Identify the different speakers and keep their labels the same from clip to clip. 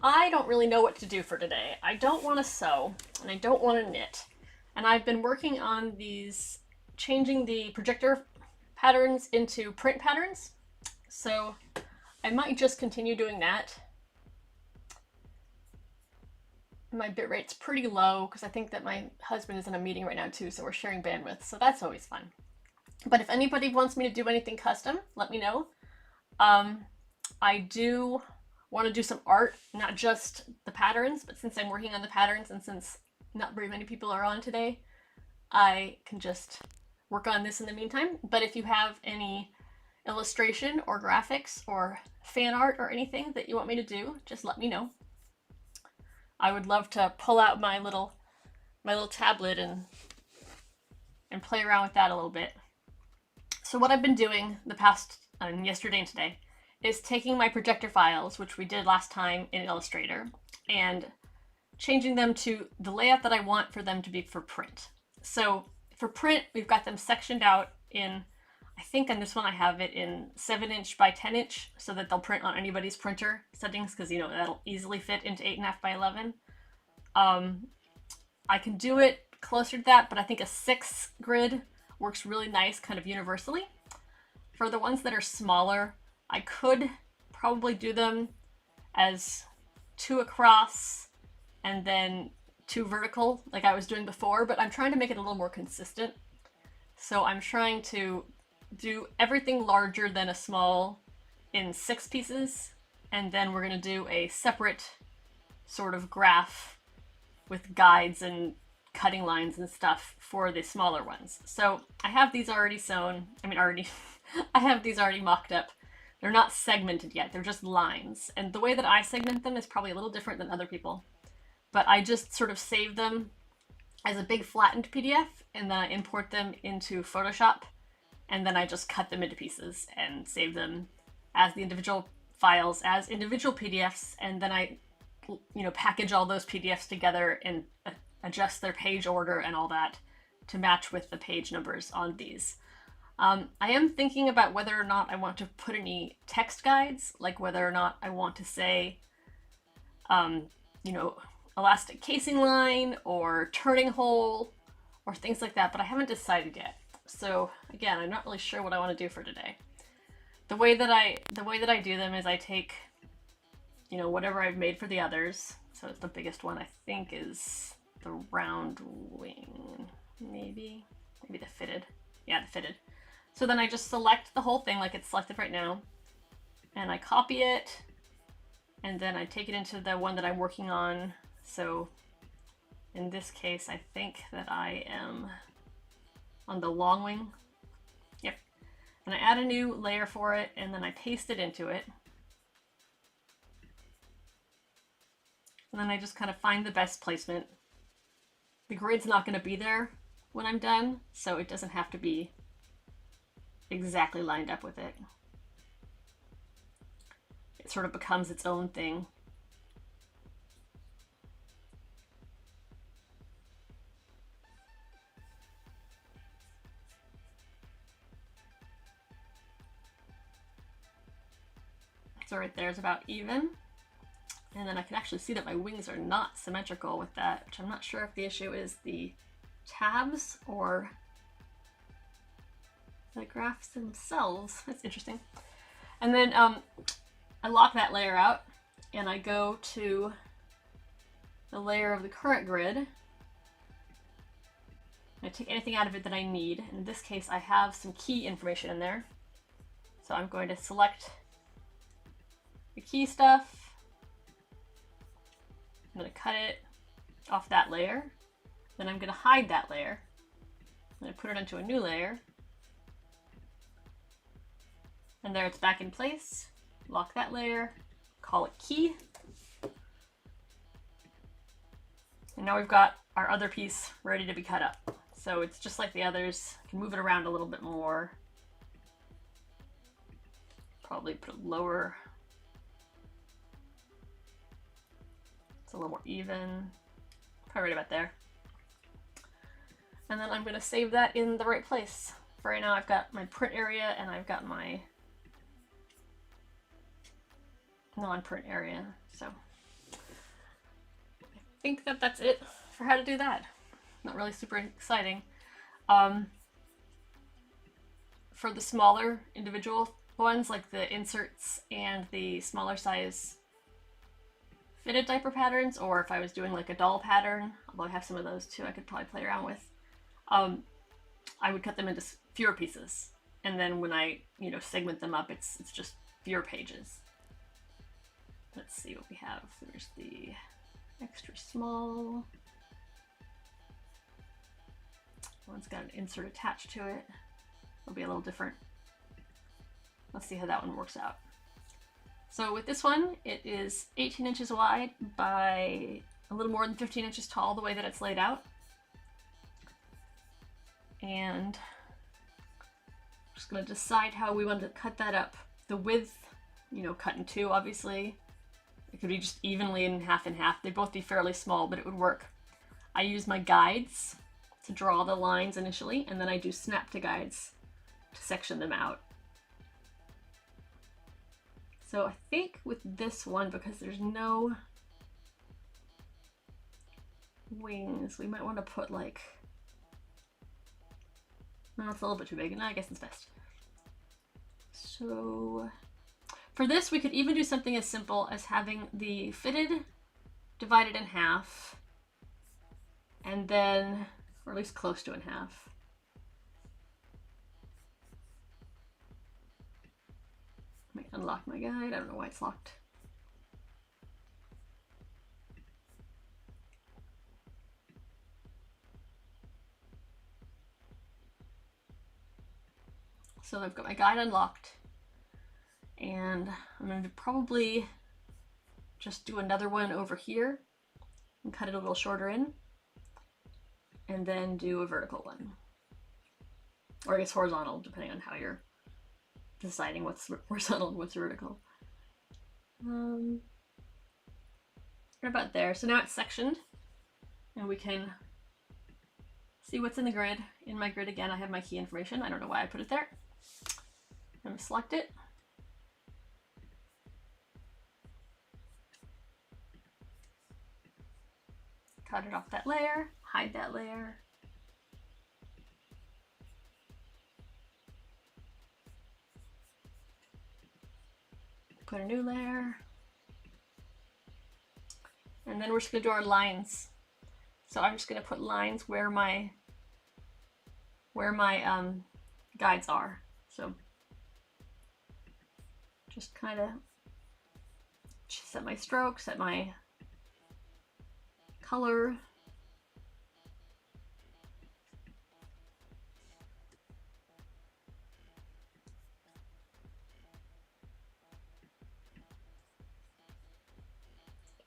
Speaker 1: I don't really know what to do for today. I don't want to sew, and I don't want to knit. And I've been working on these, changing the projector patterns into print patterns. So I might just continue doing that. My bit rate's pretty low because I think that my husband is in a meeting right now too, so we're sharing bandwidth, so that's always fun. But if anybody wants me to do anything custom, let me know. I do want to do some art, not just the patterns, but since I'm working on the patterns and since not very many people are on today, I can just work on this in the meantime. But if you have any illustration or graphics or fan art or anything that you want me to do, just let me know. I would love to pull out my little tablet and play around with that a little bit. So what I've been doing the past yesterday and today is taking my projector files, which we did last time in Illustrator, and changing them to the layout that I want for them to be for print. So for print, we've got them sectioned out in, I think on this one I have it in 7" by 10" so that they'll print on anybody's printer settings, because you know that'll easily fit into 8.5 by 11. I can do it closer to that, but I think a 6 grid works really nice kind of universally. For the ones that are smaller, I could probably do them as 2 across and then 2 vertical like I was doing before, but I'm trying to make it a little more consistent. So I'm trying to do everything larger than a small in 6 pieces, and then we're going to do a separate sort of graph with guides and cutting lines and stuff for the smaller ones. So I have these already sewn. I have these already mocked up. They're not segmented yet, they're just lines. And the way that I segment them is probably a little different than other people. But I just sort of save them as a big flattened PDF, and then I import them into Photoshop, and then I just cut them into pieces and save them as the individual files, as individual PDFs, and then I package all those PDFs together and adjust their page order and all that to match with the page numbers on these. I am thinking about whether or not I want to put any text guides, like whether or not I want to say, elastic casing line or turning hole or things like that, but I haven't decided yet. So again, I'm not really sure what I want to do for today. The way that I do them is I take, whatever I've made for the others. So the biggest one I think is the round wing, maybe the fitted. Yeah, the fitted. So then I just select the whole thing like it's selected right now, and I copy it, and then I take it into the one that I'm working on. So in this case, I think that I am on the long wing. Yep. And I add a new layer for it, and then I paste it into it. And then I just kind of find the best placement. The grid's not going to be there when I'm done, so it doesn't have to be exactly lined up with it. It sort of becomes its own thing. So right there is about even. And then I can actually see that my wings are not symmetrical with that, which I'm not sure if the issue is the tabs or the graphs themselves. That's interesting. And then I lock that layer out, and I go to the layer of the current grid. I take anything out of it that I need. In this case, I have some key information in there. So I'm going to select the key stuff. I'm going to cut it off that layer. Then I'm going to hide that layer. I'm going to put it into a new layer. And there it's back in place. Lock that layer, call it key. And now we've got our other piece ready to be cut up. So it's just like the others. I can move it around a little bit more. Probably put it lower. It's a little more even. Probably right about there. And then I'm going to save that in the right place. For right now I've got my print area and I've got my non-print area. So think that that's it for how to do that. Not really super exciting. For the smaller individual ones, like the inserts and the smaller size fitted diaper patterns, or if I was doing like a doll pattern, although I have some of those too I could probably play around with, I would cut them into fewer pieces. And then when I, segment them up, it's just fewer pages. Let's see what we have. There's the extra small. One's got an insert attached to it. It'll be a little different. Let's see how that one works out. So with this one, it is 18 inches wide by a little more than 15 inches tall, the way that it's laid out. And I'm just going to decide how we want to cut that up. The width, cut in two, obviously. It could be just evenly in half and half. They'd both be fairly small, but it would work. I use my guides to draw the lines initially, and then I do snap to guides to section them out. So I think with this one, because there's no wings, we might want to put like, no, it's a little bit too big. No, I guess it's best. So for this, we could even do something as simple as having the fitted divided in half, and then, or at least close to in half. Let me unlock my guide. I don't know why it's locked. So I've got my guide unlocked, and I'm going to probably just do another one over here and cut it a little shorter in, and then do a vertical one, or I guess horizontal, depending on how you're deciding what's horizontal and what's vertical. Right about there. So now it's sectioned, and we can see what's in the grid. In my grid again, I have my key information. I don't know why I put it there. I'm going to select it. Cut it off that layer, hide that layer. Put a new layer. And then we're just going to do our lines. So I'm just going to put lines where my guides are. So just kind of set my stroke, set my color.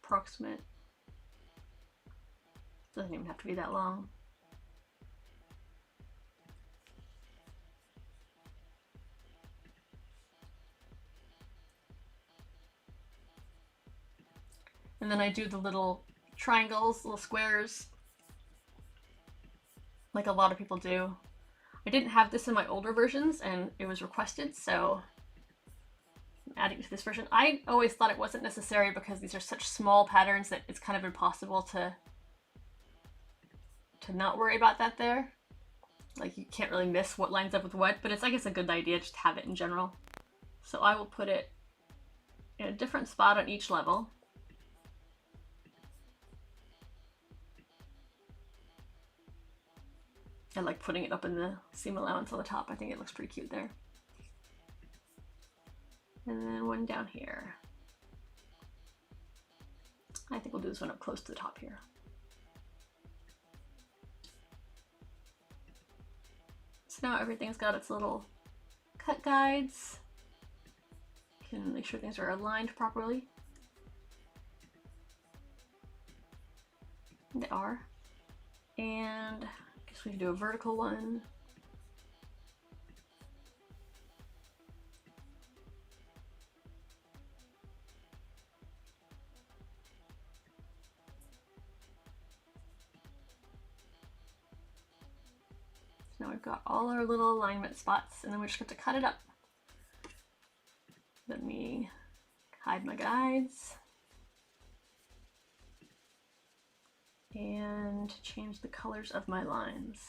Speaker 1: Approximate. Doesn't even have to be that long. And then I do the little triangles, little squares, like a lot of people do. I didn't have this in my older versions, and it was requested, so I'm adding it to this version. I always thought it wasn't necessary because these are such small patterns that it's kind of impossible to not worry about that there. Like, you can't really miss what lines up with what, but it's, I guess, a good idea just to have it in general. So I will put it in a different spot on each level. I like putting it up in the seam allowance on the top. I think it looks pretty cute there. And then one down here. I think we'll do this one up close to the top here. So now everything's got its little cut guides. You can make sure things are aligned properly. They are. And I guess we can do a vertical one. Now we've got all our little alignment spots, and then we just have to cut it up. Let me hide my guides. and change the colors of my lines.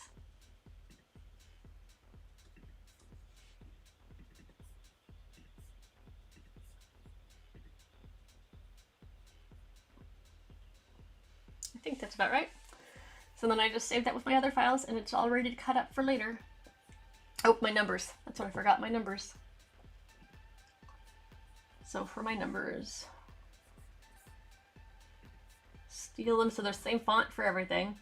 Speaker 1: I think that's about right. So then I just saved that with my other files and it's all ready to cut up for later. Oh, my numbers. That's what I forgot, my numbers. So for my numbers, steal them so they're the same font for everything.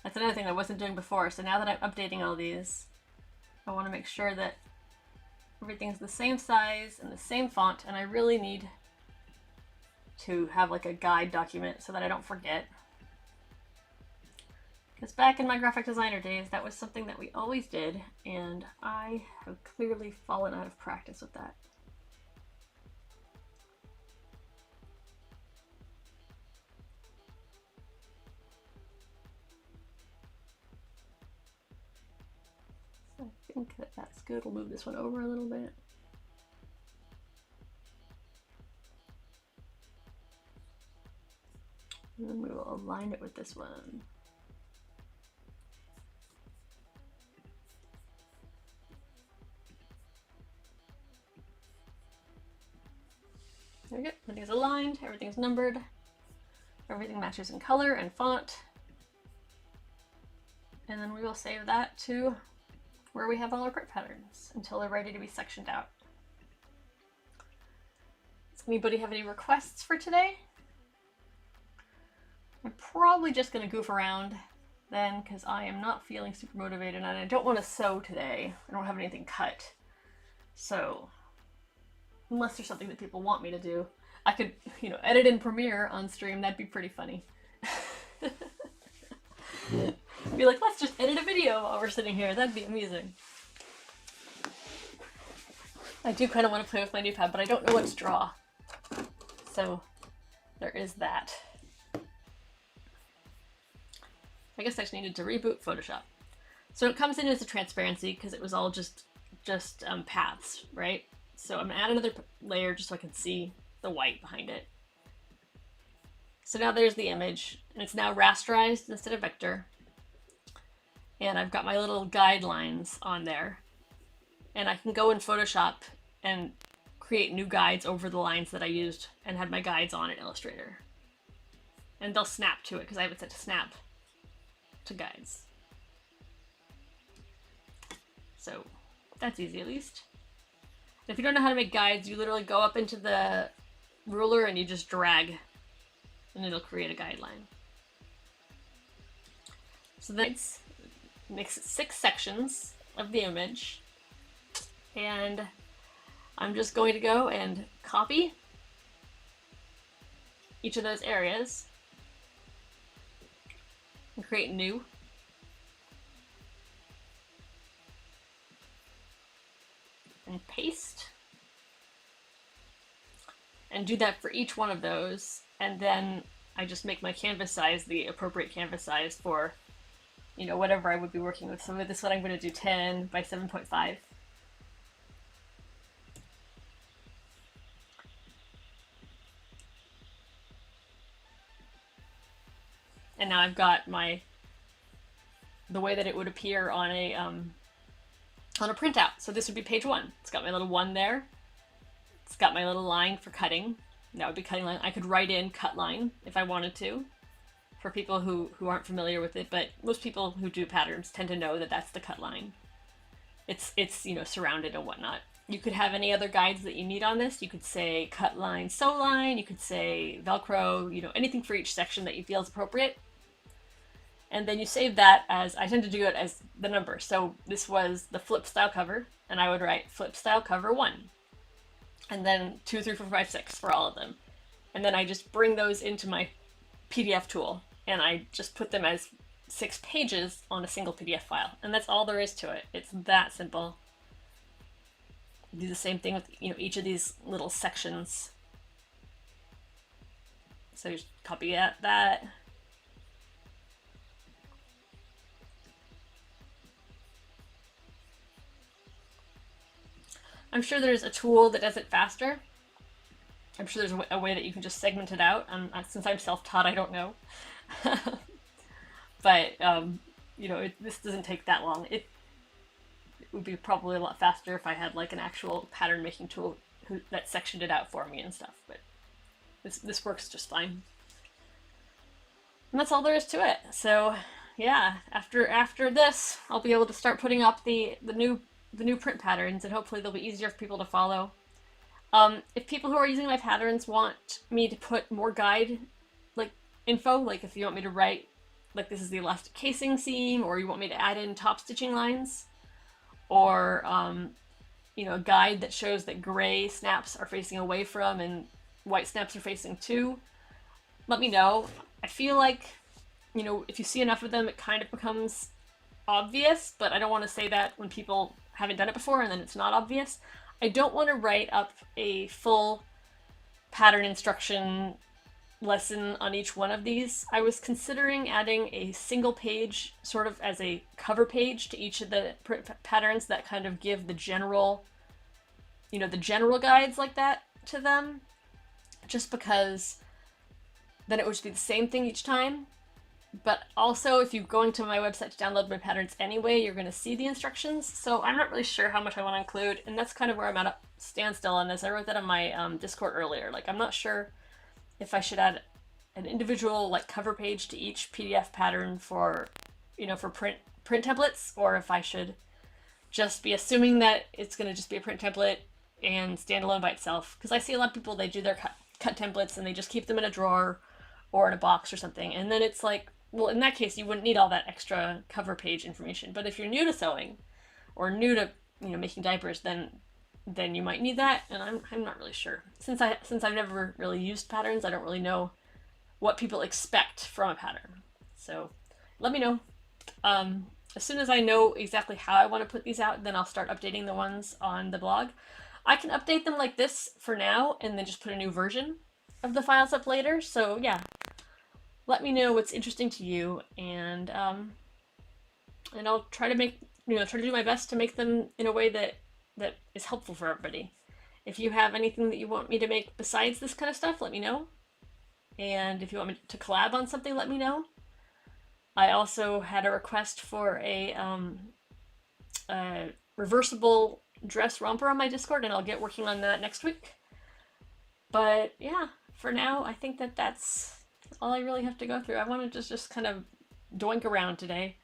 Speaker 1: That's another thing I wasn't doing before. So now that I'm updating all these, I want to make sure that everything's the same size and the same font, and I really need to have like a guide document so that I don't forget. Because back in my graphic designer days, that was something that we always did, and I have clearly fallen out of practice with that. So I think that that's good. We'll move this one over a little bit. And then we will align it with this one. There we go. Everything's aligned, everything's numbered, everything matches in color and font. And then we will save that to where we have all our print patterns until they're ready to be sectioned out. Does anybody have any requests for today? I'm probably just going to goof around then because I am not feeling super motivated and I don't want to sew today. I don't have anything cut. So unless there's something that people want me to do, I could, you know, edit in Premiere on stream. That'd be pretty funny. Be like, let's just edit a video while we're sitting here. That'd be amusing. I do kind of want to play with my new pad, but I don't know what to draw. So there is that. I guess I just needed to reboot Photoshop. So it comes in as a transparency because it was all just paths, right? So I'm gonna add another layer just so I can see the white behind it. So now there's the image, and it's now rasterized instead of vector. And I've got my little guidelines on there. And I can go in Photoshop and create new guides over the lines that I used and had my guides on in Illustrator. And they'll snap to it because I have it set to snap to guides. So that's easy at least. If you don't know how to make guides, you literally go up into the ruler and you just drag and it'll create a guideline. So then it makes it 6 sections of the image, and I'm just going to go and copy each of those areas and create new. And paste. And do that for each one of those. And then I just make my canvas size the appropriate canvas size for, you know, whatever I would be working with. So with this one, I'm going to do 10 by 7.5. And now I've got the way that it would appear on a printout. So this would be page 1. It's got my little 1 there. It's got my little line for cutting. That would be cutting line. I could write in cut line if I wanted to, for people who aren't familiar with it, but most people who do patterns tend to know that that's the cut line. It's you know, surrounded and whatnot. You could have any other guides that you need on this. You could say cut line, sew line, you could say Velcro, you know, anything for each section that you feel is appropriate. And then you save that as, I tend to do it as the number. So this was the flip style cover, and I would write flip style cover 1. And then 2, 3, 4, 5, 6 for all of them. And then I just bring those into my PDF tool, and I just put them as 6 pages on a single PDF file. And that's all there is to it. It's that simple. Do the same thing with, you know, each of these little sections. So you just copy that. I'm sure there's a tool that does it faster. I'm sure there's a way that you can just segment it out. Since I'm self-taught, I don't know. But you know, this doesn't take that long. It would be probably a lot faster if I had like an actual pattern making tool that sectioned it out for me and stuff. But this works just fine. And that's all there is to it. So yeah, after this, I'll be able to start putting up the new print patterns, and hopefully they'll be easier for people to follow. If people who are using my patterns want me to put more guide like info, like if you want me to write like this is the elastic casing seam, or you want me to add in top stitching lines, or you know, a guide that shows that gray snaps are facing away from and white snaps are facing to, let me know. I feel like, you know, if you see enough of them, it kind of becomes obvious, but I don't want to say that when people haven't done it before and then it's not obvious. I don't want to write up a full pattern instruction lesson on each one of these. I was considering adding a single page sort of as a cover page to each of the patterns that kind of give the general, you know, the general guides like that to them, just because then it would just be the same thing each time. But also, if you're going to my website to download my patterns anyway, you're going to see the instructions. So I'm not really sure how much I want to include, and that's kind of where I'm at a standstill on this. I wrote that on my Discord earlier. Like, I'm not sure if I should add an individual like cover page to each PDF pattern for, you know, for print templates, or if I should just be assuming that it's going to just be a print template and stand alone by itself. Because I see a lot of people, they do their cut templates and they just keep them in a drawer or in a box or something, and then it's like, well, in that case, you wouldn't need all that extra cover page information. But if you're new to sewing or new to, you know, making diapers, then you might need that, and I'm not really sure. Since I've never really used patterns, I don't really know what people expect from a pattern. So let me know. As soon as I know exactly how I want to put these out, then I'll start updating the ones on the blog. I can update them like this for now and then just put a new version of the files up later. So yeah, let me know what's interesting to you, and I'll try to make, you know, try to do my best to make them in a way that is helpful for everybody. If you have anything that you want me to make besides this kind of stuff, let me know. And if you want me to collab on something, let me know. I also had a request for a reversible dress romper on my Discord, and I'll get working on that next week. But yeah, for now, I think that's all I really have to go through. I wanted to just kind of doink around today.